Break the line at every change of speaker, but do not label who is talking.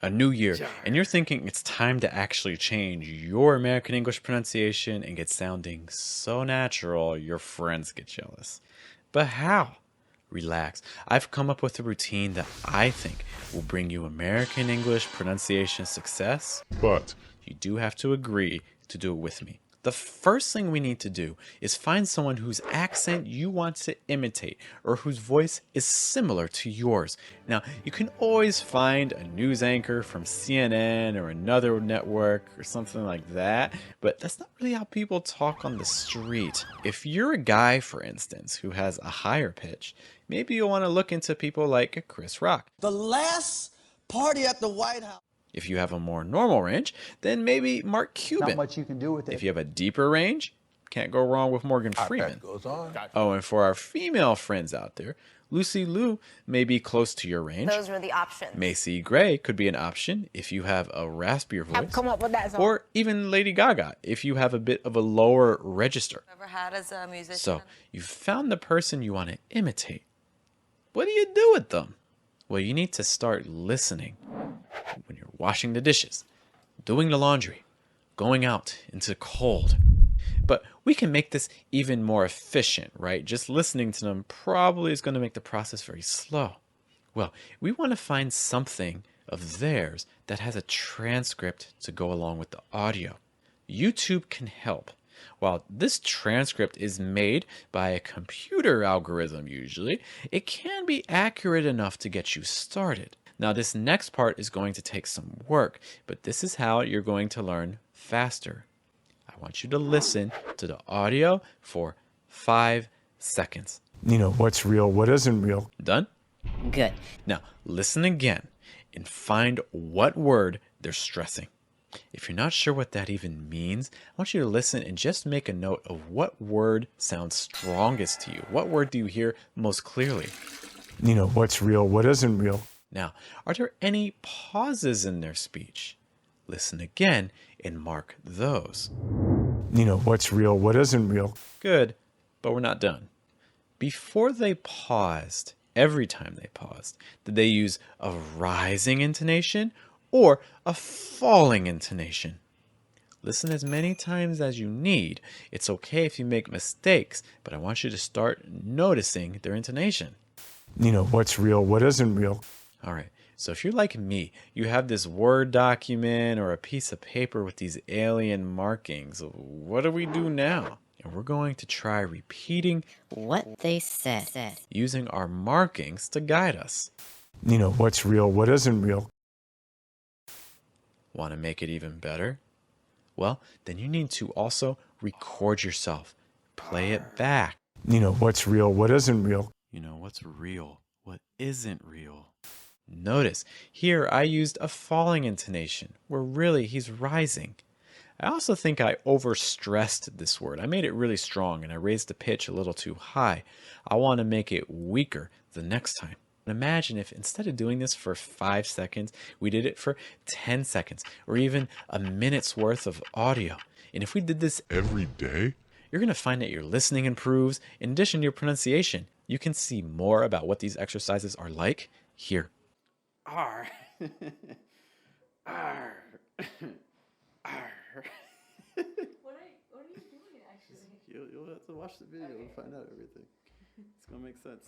a new year, and you're thinking it's time to actually change your American English pronunciation and get sounding so natural your friends get jealous. But how? Relax. I've come up with a routine that I think will bring you American English pronunciation success, but you do have to agree to do it with me. The first thing we need to do is find someone whose accent you want to imitate or whose voice is similar to yours. Now, you can always find a news anchor from CNN or another network or something like that, but that's not really how people talk on the street. If you're a guy, for instance, who has a higher pitch, maybe you'll want to look into people like Chris Rock.
The last party at the White House.
If you have a more normal range, then maybe Mark Cuban.
Not much you can do with it.
If you have a deeper range, can't go wrong with Morgan Freeman.
Goes on.
Oh, and for our female friends out there, Lucy Liu may be close to your range.
Those were the options.
Macy Gray could be an option if you have a raspier voice.
I've come up with that song.
Or even Lady Gaga if you have a bit of a lower register.
Ever had as a musician?
So you've found the person you want to imitate. What do you do with them? Well, you need to start listening when you're washing the dishes, doing the laundry, going out into the cold. But we can make this even more efficient, right? Just listening to them probably is going to make the process very slow. Well, we want to find something of theirs that has a transcript to go along with the audio. YouTube can help. While this transcript is made by a computer algorithm usually, it can be accurate enough to get you started. Now this next part is going to take some work, but this is how you're going to learn faster. I want you to listen to the audio for 5 seconds.
You know, what's real, what isn't real.
Done?
Good.
Now listen again and find what word they're stressing. If you're not sure what that even means, I want you to listen and just make a note of what word sounds strongest to you. What word do you hear most clearly?
You know, what's real, what isn't real.
Now, are there any pauses in their speech? Listen again and mark those.
You know, what's real, what isn't real.
Good, but we're not done. Before they paused, every time they paused, did they use a rising intonation or a falling intonation? Listen as many times as you need. It's okay if you make mistakes, but I want you to start noticing their intonation.
You know, what's real, what isn't real.
All right, so if you're like me, you have this Word document or a piece of paper with these alien markings. What do we do now? And we're going to try repeating
What they said.
using our markings to guide us.
You know, what's real, what isn't real.
Want to make it even better? Well, then you need to also record yourself. Play it back.
You know, what's real, what isn't real.
You know, what's real, what isn't real. Notice, here I used a falling intonation, where really he's rising. I also think I overstressed this word. I made it really strong and I raised the pitch a little too high. I want to make it weaker the next time. Imagine if instead of doing this for 5 seconds, we did it for 10 seconds or even a minute's worth of audio. And if we did this every day, you're going to find that your listening improves. In addition to your pronunciation, you can see more about what these exercises are like here.
R. R. R.
What are you doing actually?
You'll have to watch the video and find out everything. It's gonna make sense.